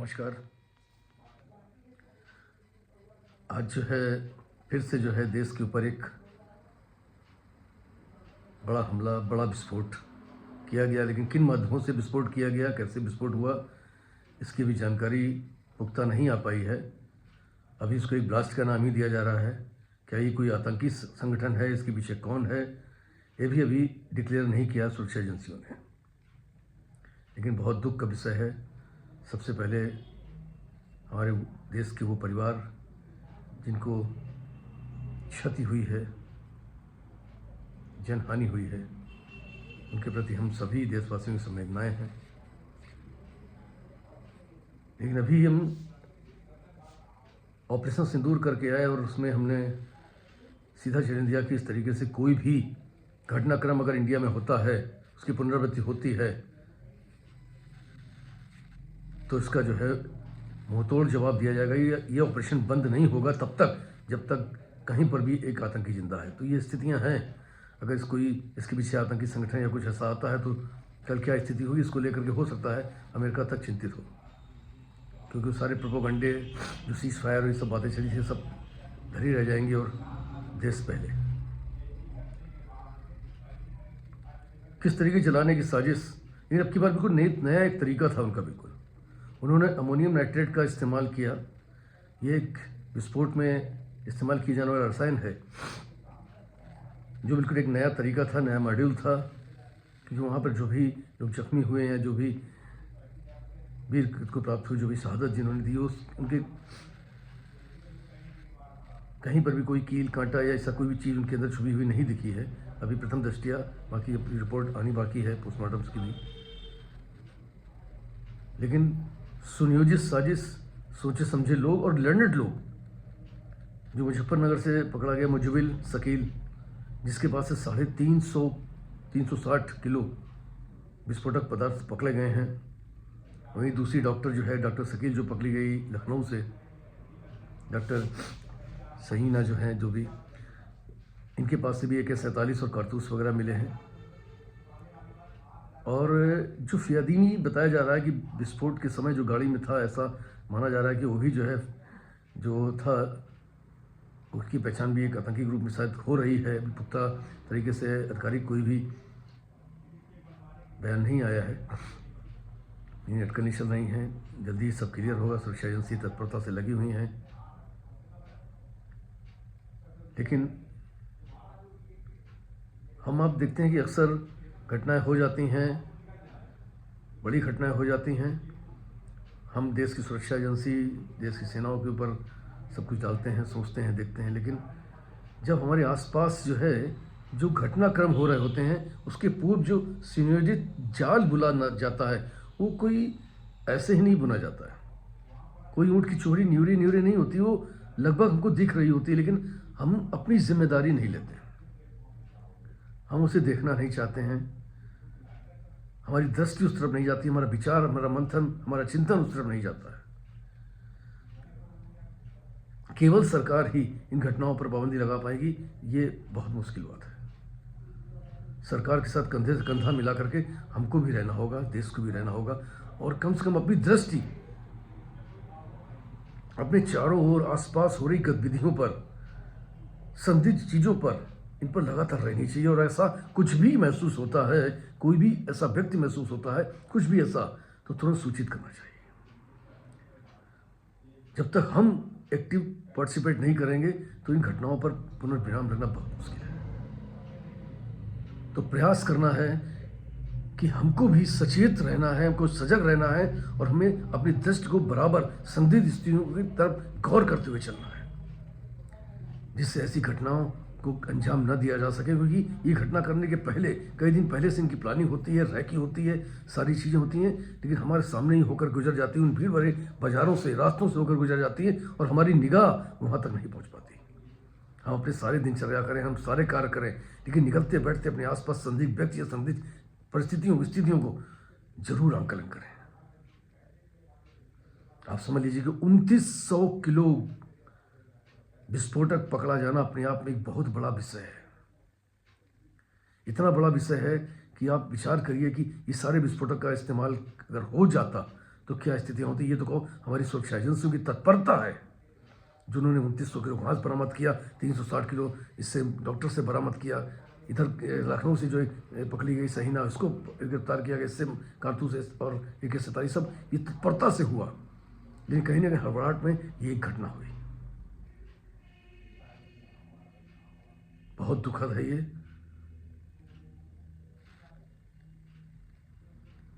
नमस्कार। आज जो है फिर से जो है देश के ऊपर एक बड़ा हमला, बड़ा विस्फोट किया गया, लेकिन किन माध्यमों से विस्फोट किया गया, कैसे विस्फोट हुआ, इसकी भी जानकारी पुख्ता नहीं आ पाई है। अभी इसको एक ब्लास्ट का नाम ही दिया जा रहा है। क्या ये कोई आतंकी संगठन है, इसके पीछे कौन है, ये भी अभी डिक्लेयर नहीं किया सुरक्षा एजेंसियों ने। लेकिन बहुत दुख का विषय है। सबसे पहले हमारे देश के वो परिवार जिनको क्षति हुई है, जनहानि हुई है, उनके प्रति हम सभी देशवासियों की संवेदनाएं हैं। लेकिन अभी हम ऑपरेशन सिंदूर करके आए और उसमें हमने सीधा चैलेंज दिया कि इस तरीके से कोई भी घटनाक्रम अगर इंडिया में होता है, उसकी पुनरावृत्ति होती है, तो इसका जो है मुंहतोड़ जवाब दिया जाएगा। ये ऑपरेशन बंद नहीं होगा तब तक जब तक कहीं पर भी एक आतंकी जिंदा है। तो ये स्थितियां हैं। अगर इसके पीछे आतंकी संगठन या कुछ ऐसा आता है तो कल क्या स्थिति होगी, इसको लेकर के हो सकता है अमेरिका तक चिंतित हो, क्योंकि सारे प्रोपोगंडे जो सीज फायर और ये सब बातें चली थी, सब धरी रह जाएंगी और देश पहले। किस तरीके चलाने की साजिश, लेकिन अब की बार बिल्कुल नया एक तरीका था उनका। बिल्कुल उन्होंने अमोनियम नाइट्रेट का इस्तेमाल किया। ये एक विस्फोट में इस्तेमाल किया जाने वाला रसायन है जो बिल्कुल एक नया तरीका था, नया मॉड्यूल था। क्योंकि वहाँ पर जो भी लोग जख्मी हुए हैं, जो भी वीर को प्राप्त हुई, जो भी शहादत जिन्होंने दी, उनके कहीं पर भी कोई कील कांटा या ऐसा कोई भी चीज़ उनके अंदर छुपी हुई नहीं दिखी है अभी प्रथम दृष्टिया। बाकी रिपोर्ट आनी बाकी है पोस्टमार्टम्स की भी। लेकिन सुनियोजित साजिश, सोचे समझे लोग और लर्नेड लोग, जो मुजफ्फरनगर से पकड़ा गया मुजविल शकील, जिसके पास से 360 किलो विस्फोटक पदार्थ पकड़े गए हैं। वहीं दूसरी डॉक्टर जो है, डॉक्टर शकील जो पकड़ी गई लखनऊ से, डॉक्टर सहीना जो हैं, जो भी इनके पास से भी AK-47 और कारतूस वगैरह मिले हैं। और जो फियादीनी बताया जा रहा है कि विस्फोट के समय जो गाड़ी में था, ऐसा माना जा रहा है कि वो भी जो है जो था, उसकी पहचान भी एक आतंकी ग्रुप में शायद हो रही है। पुख्ता तरीके से आधिकारिक कोई भी बयान नहीं आया है, अटकलें चल रही हैं। जल्दी सब क्लियर होगा। सुरक्षा एजेंसी तत्परता से लगी हुई हैं। लेकिन आप देखते हैं कि अक्सर घटनाएं हो जाती हैं, बड़ी घटनाएं हो जाती हैं। हम देश की सुरक्षा एजेंसी, देश की सेनाओं के ऊपर सब कुछ डालते हैं, सोचते हैं, देखते हैं। लेकिन जब हमारे आसपास जो है जो घटनाक्रम हो रहे होते हैं, उसके पूर्व जो सुनियोजित जाल बुना जाता है, वो कोई ऐसे ही नहीं बुना जाता है। कोई ऊँट की चोरी न्यूरी नहीं होती, वो लगभग हमको दिख रही होती है, लेकिन हम अपनी जिम्मेदारी नहीं लेते। हम उसे देखना नहीं चाहते हैं। हमारी दृष्टि उस तरफ नहीं जाती, हमारा विचार, हमारा मंथन, हमारा चिंतन उस तरफ नहीं जाता है। केवल सरकार ही इन घटनाओं पर पाबंदी लगा पाएगी, ये बहुत मुश्किल बात है। सरकार के साथ कंधे से कंधा मिला करके हमको भी रहना होगा, देश को भी रहना होगा, और कम से कम अपनी दृष्टि अपने चारों ओर आसपास हो रही गतिविधियों पर, संदिग्ध चीजों पर, इन पर लगातार रहनी चाहिए। और ऐसा कुछ भी महसूस होता है, कोई भी ऐसा व्यक्ति महसूस होता है, कुछ भी ऐसा, तो तुरंत सूचित करना चाहिए। जब तक हम एक्टिव पार्टिसिपेट नहीं करेंगे तो इन घटनाओं पर पुनर्विराम रखना बहुत मुश्किल है। तो प्रयास करना है कि हमको भी सचेत रहना है, हमको सजग रहना है, और हमें अपनी दृष्टि को बराबर संदिग्ध स्थितियों की तरफ गौर करते हुए चलना है, जिससे ऐसी घटनाओं को अंजाम न दिया जा सके। क्योंकि ये घटना करने के पहले, कई दिन पहले से इनकी प्लानिंग होती है, रैकी होती है, सारी चीज़ें होती हैं, लेकिन हमारे सामने ही होकर गुजर जाती है, उन भीड़ भरे बाजारों से, रास्तों से होकर गुजर जाती है, और हमारी निगाह वहाँ तक नहीं पहुँच पाती। हम अपने सारे दिनचर्या करें, हम सारे कार्य करें, लेकिन निकलते बैठते अपने आसपास संदिग्ध व्यक्ति या संदिग्ध स्थितियों को जरूर आंकलन करें। आप समझ लीजिए कि 2900 किलो विस्फोटक पकड़ा जाना अपने आप में एक बहुत बड़ा विषय है। इतना बड़ा विषय है कि आप विचार करिए कि ये सारे विस्फोटक का इस्तेमाल अगर हो जाता तो क्या स्थितियाँ होती, ये तो कहो हमारी सुरक्षा एजेंसियों की तत्परता है, जिन्होंने 2900 किलो घास बरामद किया, 360 किलो इससे डॉक्टर से बरामद किया, इधर लखनऊ से जो पकड़ी गई सहीना उसको गिरफ्तार किया गया, इससे कारतूस और AK-47 सब ये तत्परता से हुआ। लेकिन कहीं ना कहीं हड़बड़ाहट में ये एक घटना हुई। बहुत दुखद है ये।